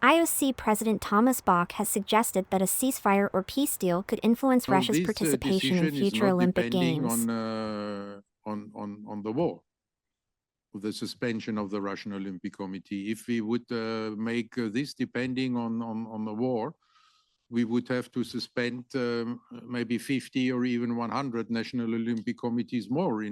IOC President Thomas Bach has suggested that a ceasefire or peace deal could influence Russia's This participation in decision is future not Olympic depending Games. on the war, the suspension of the Russian Olympic Committee. If we would make this depending on the war, we would have to suspend maybe 50 or even 100 national Olympic committees more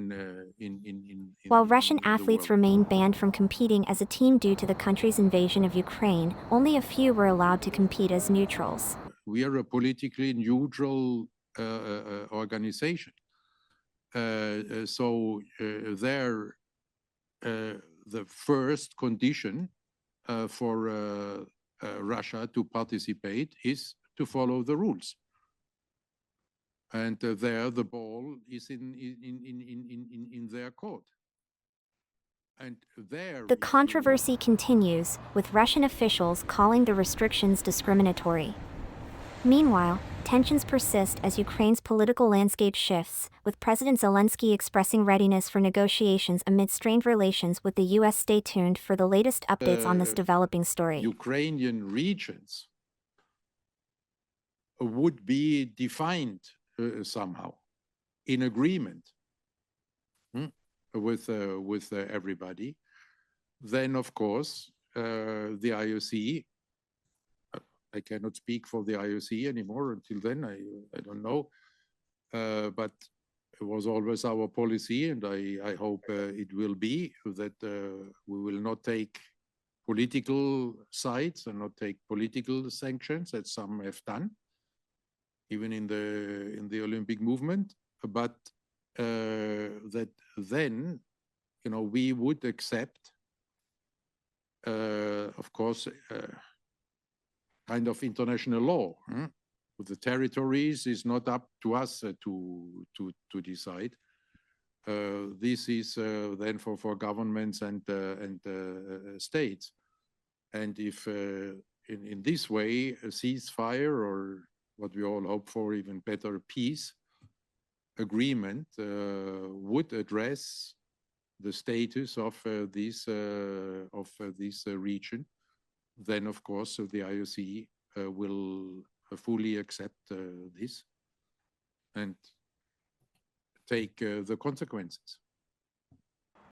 While Russian the athletes world. remain banned from competing as a team due to the country's invasion of Ukraine, only a few were allowed to compete as neutrals. We are a politically neutral organization. The first condition for Russia to participate is to follow the rules. And there the ball is in their court. And there the controversy continues, with Russian officials calling the restrictions discriminatory. Meanwhile, tensions persist as Ukraine's political landscape shifts, with President Zelensky expressing readiness for negotiations amid strained relations with the U.S. Stay tuned for the latest updates on this developing story. Ukrainian regions would be defined somehow in agreement with everybody. Then, of course, the IOC, I cannot speak for the IOC anymore. Until then, I don't know. But it was always our policy, and I hope it will be, that we will not take political sides and not take political sanctions, as some have done, even in the Olympic movement. But that then, we would accept, of course, kind of international law. The territories is not up to us to decide. This is then for governments and states. And if in this way a ceasefire, or what we all hope for, even better, peace agreement would address the status of this region, then of course the IOC will fully accept this and take the consequences.